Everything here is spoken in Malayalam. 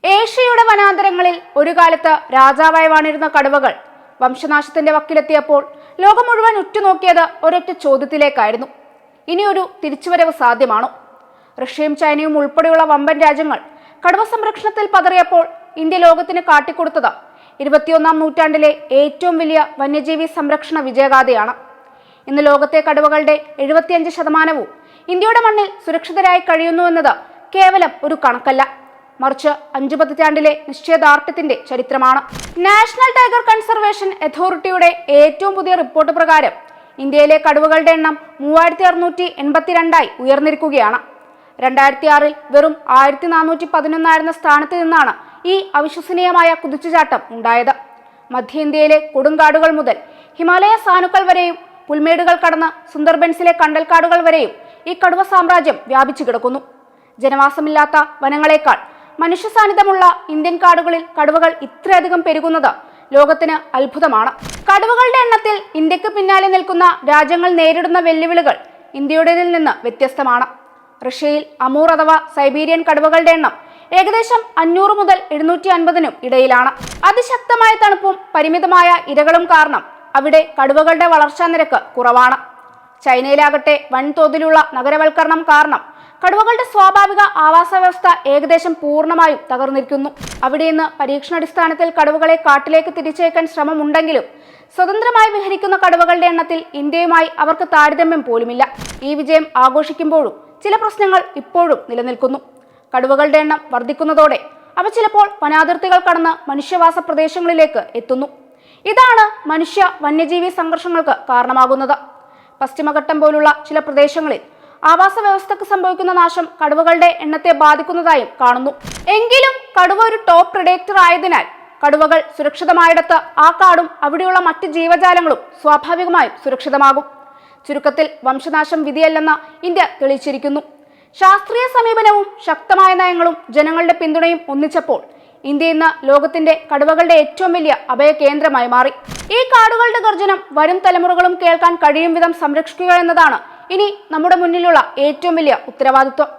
ഏഷ്യയുടെ വനാന്തരങ്ങളിൽ ഒരു കാലത്ത് രാജാവായി വാണിരുന്ന കടുവകൾ വംശനാശത്തിന്റെ വക്കിലെത്തിയപ്പോൾ ലോകം മുഴുവൻ ഉറ്റുനോക്കിയത് ഒരൊറ്റ ചോദ്യത്തിലേക്കായിരുന്നു. ഇനിയൊരു തിരിച്ചുവരവ് സാധ്യമാണോ? റഷ്യയും ചൈനയും ഉൾപ്പെടെയുള്ള വമ്പൻ രാജ്യങ്ങൾ കടുവ സംരക്ഷണത്തിൽ പതറിയപ്പോൾ ഇന്ത്യ ലോകത്തിന് കാട്ടിക്കൊടുത്തത് 21ാം നൂറ്റാണ്ടിലെ ഏറ്റവും വലിയ വന്യജീവി സംരക്ഷണ വിജയഗാഥയാണ്. ഇന്ന് ലോകത്തെ കടുവകളുടെ 75% ഇന്ത്യയുടെ മണ്ണിൽ സുരക്ഷിതരായി കഴിയുന്നുവെന്നത് കേവലം ഒരു കണക്കല്ല, മറിച്ച് 5 പതിറ്റാണ്ടിലെ നിശ്ചയദാർഢ്യത്തിന്റെ ചരിത്രമാണ്. നാഷണൽ ടൈഗർ കൺസർവേഷൻ അതോറിറ്റിയുടെ ഏറ്റവും പുതിയ റിപ്പോർട്ട് പ്രകാരം ഇന്ത്യയിലെ കടുവകളുടെ എണ്ണം 3682 ഉയർന്നിരിക്കുകയാണ്. 2006 വെറും 1411 ആയിരുന്ന സ്ഥാനത്ത് നിന്നാണ് ഈ അവിശ്വസനീയമായ കുതിച്ചുചാട്ടം ഉണ്ടായത്. മധ്യ ഇന്ത്യയിലെ കൊടുങ്കാടുകൾ മുതൽ ഹിമാലയ സാനുക്കൾ വരെയും പുൽമേടുകൾ കടന്ന് സുന്ദർബൻസിലെ കണ്ടൽക്കാടുകൾ വരെയും ഈ കടുവ സാമ്രാജ്യം വ്യാപിച്ചു കിടക്കുന്നു. ജനവാസമില്ലാത്ത വനങ്ങളെക്കാൾ മനുഷ്യ സാന്നിധ്യമുള്ള ഇന്ത്യൻ കാടുകളിൽ കടുവകൾ ഇത്രയധികം പെരുകുന്നത് ലോകത്തിന് അത്ഭുതമാണ്. കടുവകളുടെ എണ്ണത്തിൽ ഇന്ത്യക്ക് പിന്നാലെ നിൽക്കുന്ന രാജ്യങ്ങൾ നേരിടുന്ന വെല്ലുവിളികൾ ഇന്ത്യയുടേതിൽ നിന്ന് വ്യത്യസ്തമാണ്. റഷ്യയിൽ അമൂർ അഥവാ സൈബീരിയൻ കടുവകളുടെ എണ്ണം ഏകദേശം 500 മുതൽ 750 ഇടയിലാണ്. അതിശക്തമായ തണുപ്പും പരിമിതമായ ഇരകളും കാരണം അവിടെ കടുവകളുടെ വളർച്ചാ നിരക്ക് കുറവാണ്. ചൈനയിലാകട്ടെ വൻതോതിലുള്ള നഗരവൽക്കരണം കാരണം കടുവകളുടെ സ്വാഭാവിക ആവാസ വ്യവസ്ഥ ഏകദേശം പൂർണ്ണമായും തകർന്നിരിക്കുന്നു. അവിടെ നിന്ന് പരീക്ഷണാടിസ്ഥാനത്തിൽ കടുവകളെ കാട്ടിലേക്ക് തിരിച്ചയക്കാൻ ശ്രമമുണ്ടെങ്കിലും സ്വതന്ത്രമായി വിഹരിക്കുന്ന കടുവകളുടെ എണ്ണത്തിൽ ഇന്ത്യയുമായി അവർക്ക് താരതമ്യം പോലുമില്ല. ഈ വിജയം ആഘോഷിക്കുമ്പോഴും ചില പ്രശ്നങ്ങൾ ഇപ്പോഴും നിലനിൽക്കുന്നു. കടുവകളുടെ എണ്ണം വർദ്ധിക്കുന്നതോടെ അവ ചിലപ്പോൾ വനാതിർത്തികൾ കടന്ന് മനുഷ്യവാസ പ്രദേശങ്ങളിലേക്ക് എത്തുന്നു. ഇതാണ് മനുഷ്യ വന്യജീവി സംഘർഷങ്ങൾക്ക് കാരണമാകുന്നത്. പശ്ചിമഘട്ടം പോലുള്ള ചില പ്രദേശങ്ങളിൽ ആവാസ വ്യവസ്ഥക്ക് സംഭവിക്കുന്ന നാശം കടുവകളുടെ എണ്ണത്തെ ബാധിക്കുന്നതായും കാണുന്നു. എങ്കിലും കടുവ ഒരു ടോപ്പ് പ്രെഡേറ്റർ ആയതിനാൽ കടുവകൾ സുരക്ഷിതമായിടത്ത് ആ കാടും അവിടെയുള്ള മറ്റ് ജീവജാലങ്ങളും സ്വാഭാവികമായും സുരക്ഷിതമാകും. ചുരുക്കത്തിൽ വംശനാശം വിധിയല്ലെന്ന് ഇന്ത്യ തെളിയിച്ചിരിക്കുന്നു. ശാസ്ത്രീയ സമീപനവും ശക്തമായ നയങ്ങളും ജനങ്ങളുടെ പിന്തുണയും ഒന്നിച്ചപ്പോൾ ഇന്ത്യ ഇന്ന് ലോകത്തിന്റെ കടുവകളുടെ ഏറ്റവും വലിയ അഭയകേന്ദ്രമായി മാറി. ഈ കാടുകളുടെ ഗർജനം വരും തലമുറകളും കേൾക്കാൻ കഴിയും വിധം സംരക്ഷിക്കുക എന്നതാണ് ഇനി നമ്മുടെ മുന്നിലുള്ള ഏറ്റവും വലിയ ഉത്തരവാദിത്വം.